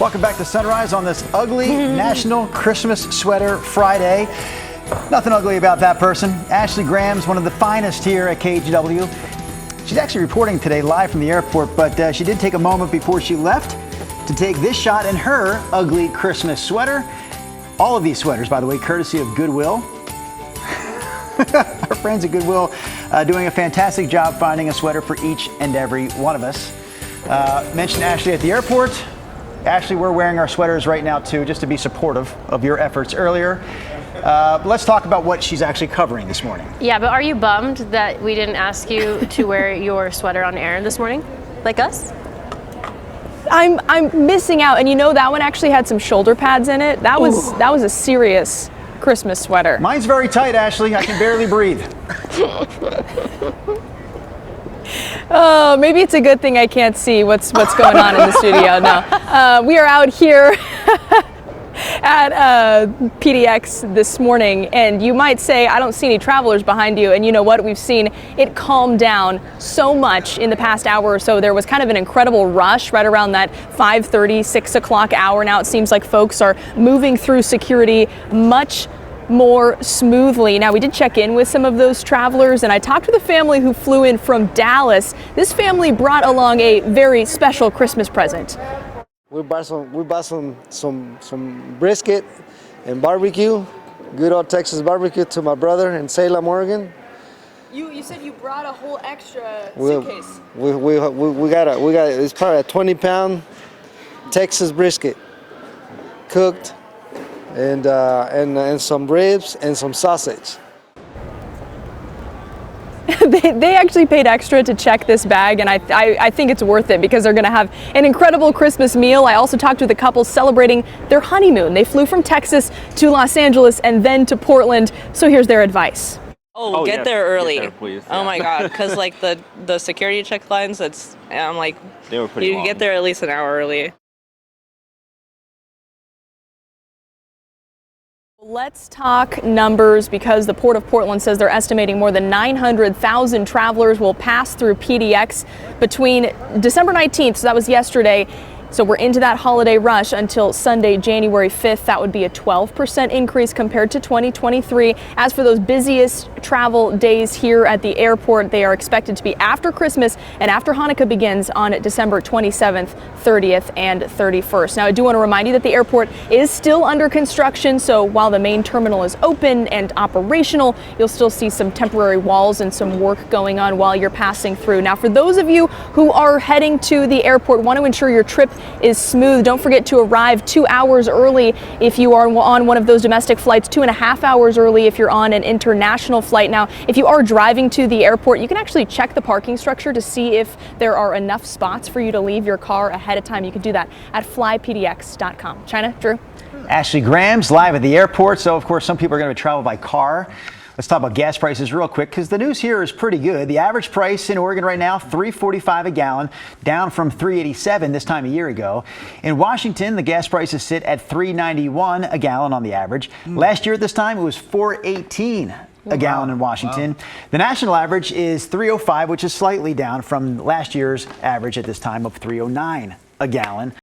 Welcome back to Sunrise on this ugly National Christmas Sweater Friday. Nothing ugly about that person. Ashley Graham's one of the finest here at KGW. She's actually reporting today live from the airport, but she did take a moment before she left to take this shot in her ugly Christmas sweater. All of these sweaters, by the way, courtesy of Goodwill. Our friends at Goodwill doing a fantastic job finding a sweater for each and every one of us. Mentioned Ashley at the airport. Ashley, we're wearing our sweaters right now too, just to be supportive of your efforts earlier. Let's talk about what she's actually covering this morning. Yeah, but are you bummed that we didn't ask you to wear your sweater on air this morning, like us? I'm missing out, and you know that one actually had some shoulder pads in it. That was a serious Christmas sweater. Mine's very tight, Ashley. I can barely breathe. Oh, maybe it's a good thing I can't see what's going on in the studio. No, we are out here at PDX this morning, and you might say, I don't see any travelers behind you, and you know what? We've seen it calm down so much in the past hour or so. There was kind of an incredible rush right around that 5:30, 6 o'clock hour. Now it seems like folks are moving through security much more smoothly. Now, we did check in with some of those travelers, and I talked with a family who flew in from Dallas. This family brought along a very special Christmas present. We bought some brisket and barbecue, good old Texas barbecue, to my brother in Salem, Oregon. You said you brought a whole extra suitcase. We got it's probably a 20-pound Texas brisket, cooked, and some ribs and some sausage. They actually paid extra to check this bag, and I think it's worth it because they're going to have an incredible Christmas meal. I also talked with a couple celebrating their honeymoon. They flew from Texas to Los Angeles and then to Portland. So here's their advice. Get there early. Get there, please. Oh my God, because like the security check lines, I'm like, They were pretty you long. get there at least an hour early. Let's talk numbers, because the Port of Portland says they're estimating more than 900,000 travelers will pass through PDX between December 19th, so that was yesterday. So we're into that holiday rush until Sunday, January 5th. That would be a 12% increase compared to 2023. As for those busiest travel days here at the airport, they are expected to be after Christmas and after Hanukkah begins on December 27th, 30th, and 31st. Now, I do want to remind you that the airport is still under construction, so while the main terminal is open and operational, you'll still see some temporary walls and some work going on while you're passing through. Now, for those of you who are heading to the airport, want to ensure your trip is smooth, don't forget to arrive 2 hours early if you are on one of those domestic flights, 2.5 hours early if you're on an international flight. Now, if you are driving to the airport, you can actually check the parking structure to see if there are enough spots for you to leave your car ahead of time. You can do that at flypdx.com. China, Drew? Ashley Graham's live at the airport. So, of course, some people are going to travel by car. Let's talk about gas prices real quick, because the news here is pretty good. The average price in Oregon right now, $3.45 a gallon, down from $3.87 this time a year ago. In Washington, the gas prices sit at $3.91 a gallon on the average. Last year at this time, it was $4.18 a gallon in Washington. Wow. The national average is $3.05, which is slightly down from last year's average at this time of $3.09 a gallon.